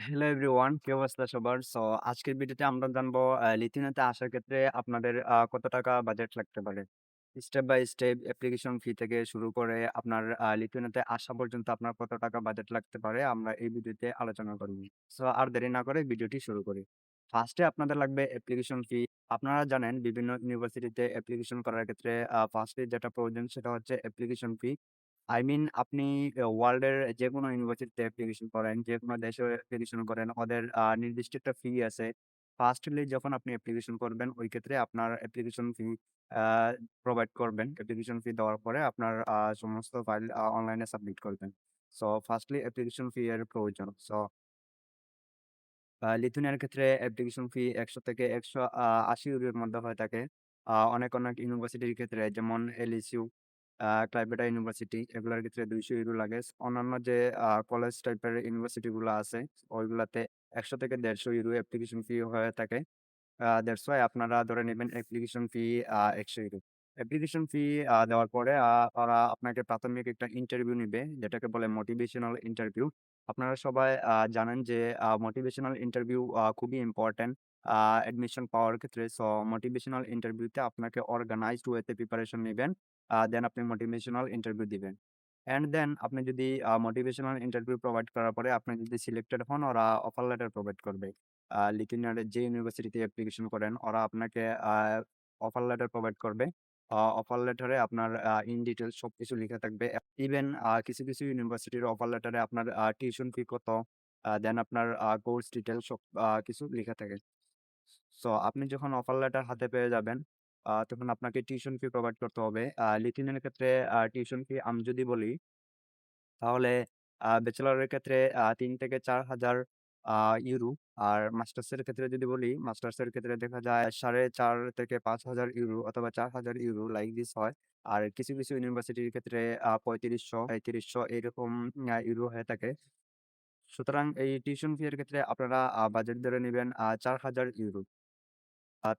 Hello everyone, কি অবস্থা সবার? আজকের ভিডিওতে আমরা জানবো লিথুয়ানিয়াতে আসার ক্ষেত্রে আপনাদের কত টাকা বাজেট লাগতে পারে। Step by step application fee থেকে শুরু করে আপনার লিথুয়ানিয়াতে আসা পর্যন্ত আপনার কত টাকা বাজেট লাগতে পারে আমরা এই ভিডিওতে আলোচনা করব। আর দেরি না করে ভিডিওটি শুরু করি। ফার্স্টে আপনাদের লাগবে অ্যাপ্লিকেশন ফি। আপনারা জানেন বিভিন্ন ইউনিভার্সিটিতে অ্যাপ্লিকেশন করার ক্ষেত্রে ফার্স্টে যেটা প্রয়োজন সেটা হচ্ছে অ্যাপ্লিকেশন ফি। আপনি ওয়ার্ল্ডের যেকোনো ইউনিভার্সিটিতে অ্যাপ্লিকেশন করেন, যেকোনো দেশে অ্যাপ্লিকেশন করেন, ওদের নির্দিষ্ট একটা ফি আছে। ফার্স্টলি যখন আপনি অ্যাপ্লিকেশন করবেন, ওই ক্ষেত্রে আপনার অ্যাপ্লিকেশন ফি আ প্রোভাইড করবেন। অ্যাপ্লিকেশন ফি দেওয়ার পরে আপনার সমস্ত ফাইল অনলাইনে সাবমিট করবেন। ফার্স্টলি অ্যাপ্লিকেশন ফি এর প্রয়োজন। লিথুয়ানিয়ার ক্ষেত্রে অ্যাপ্লিকেশন ফি ১০০ থেকে ১৮০ ইউরোর মধ্যে হয়ে থাকে। অনেক ইউনিভার্সিটির ক্ষেত্রে যেমন এলএসইউ, ক্লাইপেডা ইউনিভার্সিটি এগুলার ক্ষেত্রে ২০০ ইউরো লাগে। অন্যান্য যে কলেজ টাইপের ইউনিভার্সিটি গুলা আছে ওইগুলাতে ১০০ থেকে ১৫০ ইউরো অ্যাপ্লিকেশন ফি হয়ে থাকে। দ্যাটস ওয়াই আপনারা ধরে নিবেন অ্যাপ্লিকেশন ফি ৳১০০। অ্যাপ্লিকেশন ফি দেওয়ার পরে ওরা আপনাকে প্রাথমিক একটা ইন্টারভিউ নিবে, যেটাকে বলে মোটিভেশনাল ইন্টারভিউ। আপনারা সবাই জানেন যে মোটিভেশনাল ইন্টারভিউ খুবই ইম্পোর্টেন্ট অ্যাডমিশন পাওয়ার ক্ষেত্রে। মোটিভেশনাল ইন্টারভিউতে আপনাকে অর্গানাইজড ওয়েতে প্রিপারেশন নিবেন। দেন আপনি মোটিভেশনাল ইন্টারভিউ দিবেন। অ্যান্ড দেন আপনি যদি মোটিভেশনাল ইন্টারভিউ প্রোভাইড করার পরে আপনি যদি সিলেক্টেড হন, ওরা অফার লেটার প্রোভাইড করবে। লিথুয়ানিয়ার যে ইউনিভার্সিটিতে অ্যাপ্লিকেশন করেন ওরা আপনাকে অফার লেটার প্রোভাইড করবে। অফার লেটারে আপনার ইন ডিটেইলস সবকিছু লিখা থাকবে। ইভেন কিছু ইউনিভার্সিটির অফার লেটারে আপনার টিউশন ফি কত, দেন আপনার কোর্স ডিটেইলস সব কিছু লিখা থাকে। আপনি যখন অফার লেটার হাতে পেয়ে যাবেন, তখন আপনাকে টিউশন ফি প্রোভাইড করতে হবে। লিথুয়ানিয়ার ক্ষেত্রে টিউশন ফি আমি যদি বলি তাহলে ব্যাচেলরের ক্ষেত্রে ৩ থেকে ৪,০০০ আ ইউরো। আর মাস্টার্সের ক্ষেত্রে যদি বলি, মাস্টার্সের ক্ষেত্রে দেখা যায় ৪,৫০০ থেকে ৫,০০০ ইউরো অথবা ৪,০০০ ইউরো লাইক দিস হয়। আর কিছু ইউনিভার্সিটির ক্ষেত্রে ৩৫০০, ৩৫০০ এরকম ইউরো হয়ে থাকে। সুতরাং এই টিউশন ফি এর ক্ষেত্রে আপনারা বাজেট ধরে নিবেন ৳৪,০০০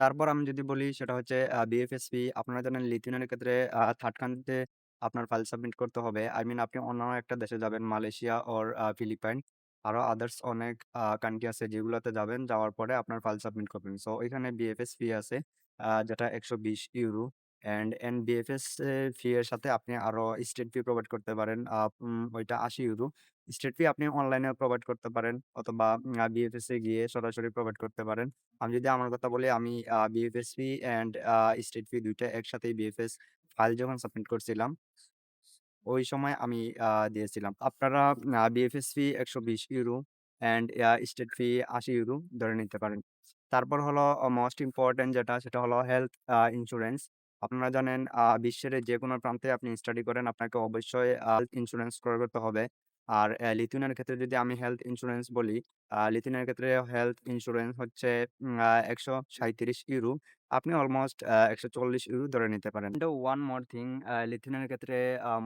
তারপর আমি যদি বলি সেটা হচ্ছে বিএফএসপি। আপনারা জানেন লিথুয়ানিয়ার ক্ষেত্রে 3rd কান্ট্রিতে আপনার ফাইল সাবমিট করতে হবে। আপনি অন্য একটা দেশে যাবেন মালয়েশিয়া অর ফিলিপাইন। আরো আদার্স অনেক কান্ট্রি আছে যেগুলোতে যাবেন। যাওয়ার পরে আপনার ফাইল সাবমিট করবেন। এখানে বিএফএস ফি আছে যেটা ৳১২০ অ্যান্ড বিএফএস ফি এর সাথে আপনি আরো স্টেট ফি প্রোভাইড করতে পারেন। ওইটা ৳৮০। স্টেট ফি আপনি অনলাইনে প্রোভাইড করতে পারেন অথবা বিএফএস এ গিয়ে সরাসরি প্রোভাইড করতে পারেন। আমি যদি আমার কথা বলি আমি বিএফএস ফি অ্যান্ড স্টেট ফি ২ টা একসাথেই বিএফএস ফাইল যখন সাবমিট করছিলাম, ওই সময় আমি দিয়েছিলাম। আপনারা বিএফএস ফি ৳১২০ অ্যান্ড স্টেট ফি ৳৮০ ধরে নিতে পারেন। তারপর হলো মোস্ট ইম্পোর্টেন্ট যেটা সেটা হলো হেলথ ইন্সুরেন্স। আপনারা জানেন বিশ্বের যেকোনো প্রান্তে আপনি স্টাডি করেন আপনাকে অবশ্যই হেলথ ইন্সুরেন্স ক্রয় করতে হবে। আর লিথুয়ানিয়ার ক্ষেত্রে যদি আমি হেলথ ইন্সুরেন্স বলি, লিথুয়ানিয়ার ক্ষেত্রে হেলথ ইন্সুরেন্স হচ্ছে ৳১৩৭ আপনি অলমোস্ট ৳১৪০ ধরে নিতে পারেন। ওয়ান মোর থিং লিথুয়ানিয়ার ক্ষেত্রে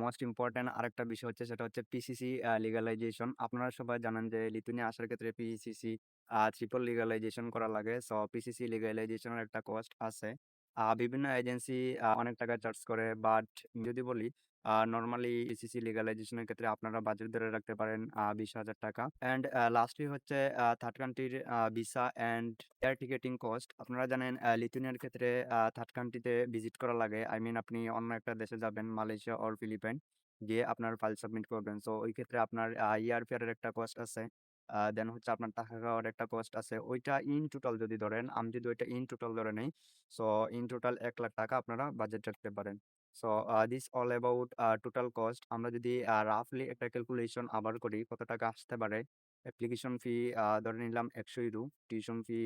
মোস্ট ইম্পোর্টেন্ট আরেকটা বিষয় হচ্ছে সেটা হচ্ছে পিসিসি লিগ্যালাইজেশন। আপনারা সবাই জানেন যে লিথুয়ানিয়া আসার ক্ষেত্রে পিসিসি ট্রিপল লিগ্যালাইজেশন করা লাগে। পিসিসি লিগ্যালাইজেশন এর একটা কস্ট আছে। বিভিন্ন এজেন্সি অনেক টাকা চার্জ করে। বাট যদি বলি নরমালি পিসিসি লিগ্যালাইজেশন এর ক্ষেত্রে আপনারা বাজেট ধরে রাখতে পারেন ৳২০,০০০ অ্যান্ড লাস্টলি হচ্ছে 3rd কান্ট্রির visa and air ticketing cost. আপনারা জানেন লিথুয়ানিয়ার ক্ষেত্রে 3rd কান্ট্রিতে ভিজিট করা লাগে। আপনি অন্য একটা দেশে যাবেন মালয়েশিয়া অর ফিলিপাইন। গিয়ে আপনার ফাইল সাবমিট করবেন। ওই ক্ষেত্রে আপনার এয়ার ফেয়ারের একটা কস্ট আছে। দেন হচ্ছে আপনার থাকা খাওয়ার একটা কস্ট আছে। ওইটা ইন টোটাল যদি ধরেন, আমি যদি ওইটা ইন টোটাল ধরে নেই, সো ইন টোটাল ৳১,০০,০০০ আপনারা বাজেট রাখতে পারেন। This all about total cost. আমরা যদি রাফলি একটা ক্যালকুলেশন আবার করি কত টাকা আসতে পারে। অ্যাপ্লিকেশন ফি ধরে নিলাম ৳১০০, tuition fee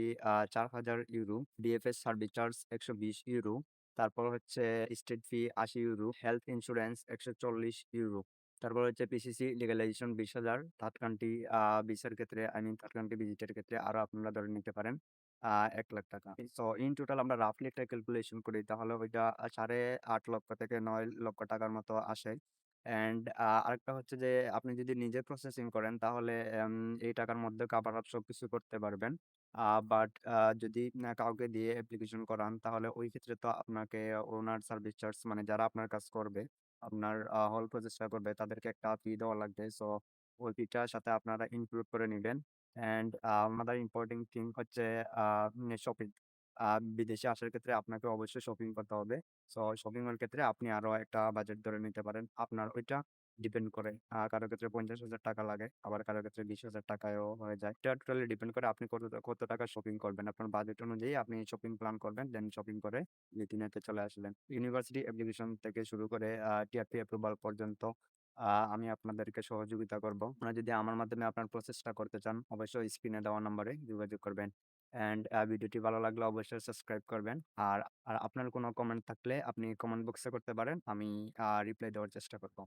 ৳৪,০০০, DFS service charge ৳১২০, তারপর হচ্ছে স্টেট ফি ৳৮০, হেলথ ইন্সুরেন্স ৳১৪০, তারপর হচ্ছে পিসিসি লিগ্যালাইজেশন ২০,০০০, থার্ড কান্ট্রি ভিসার ক্ষেত্রে থার্ড কান্ট্রি ভিজিটের ক্ষেত্রে আরো আপনারা ধরে নিতে পারেন ৳১,০০,০০০। ইন টোটাল আমরা রাফলি একটা ক্যালকুলেশন করি তাহলে ওইটা ৳৮,৫০,০০০ থেকে ৳৯,০০,০০০ মতো আসে। অ্যান্ড আরেকটা হচ্ছে যে আপনি যদি নিজে প্রসেসিং করেন তাহলে এই টাকার মধ্যে কাভার আপ সবকিছু করতে পারবেন। বাট যদি কাউকে দিয়ে অ্যাপ্লিকেশন করান তাহলে ওই ক্ষেত্রে তো আপনাকে ওনার সার্ভিস চার্জ মানে যারা আপনার কাজ করবে, আপনার হোল প্রসেসটা করবে তাদেরকে একটা ফি দেওয়া লাগবে। ওই ফিটার সাথে আপনারা ইনক্লুড করে নিবেন। অ্যান্ড another important thing হচ্ছে শপিং। বিদেশে আসার ক্ষেত্রে আপনাকে অবশ্যই শপিং করতে হবে। সো শপিং এর ক্ষেত্রে আপনি আরো একটা বাজেট ধরে নিতে পারেন। আপনার ওইটা ডিপেন্ড করে। কারো ক্ষেত্রে ৳৫০,০০০ লাগে, আবার কারো ক্ষেত্রে ৳২০,০০০ হয়ে যায়। এটা টোটালি ডিপেন্ড করে আপনি কত টাকা শপিং করবেন। আপনার বাজেট অনুযায়ী আপনি শপিং প্ল্যান করবেন। দেন শপিং করে লিথুয়ানিয়াতে চলে আসলেন। ইউনিভার্সিটি অ্যাপ্লিকেশন থেকে শুরু করে টিআরপি অ্যাপ্রুভাল পর্যন্ত আমি আপনাদেরকে সহযোগিতা করব। আপনারা যদি আমার মাধ্যমে আপনার প্রসেসটা করতে চান, অবশ্যই স্ক্রিনে দেওয়া নম্বরে যোগাযোগ করবেন। অ্যান্ড ভিডিওটি ভালো লাগলে অবশ্যই সাবস্ক্রাইব করবেন। আর আর আপনার কোনো কমেন্ট থাকলে আপনি কমেন্ট বক্সে করতে পারেন। আমি রিপ্লাই দেওয়ার চেষ্টা করব।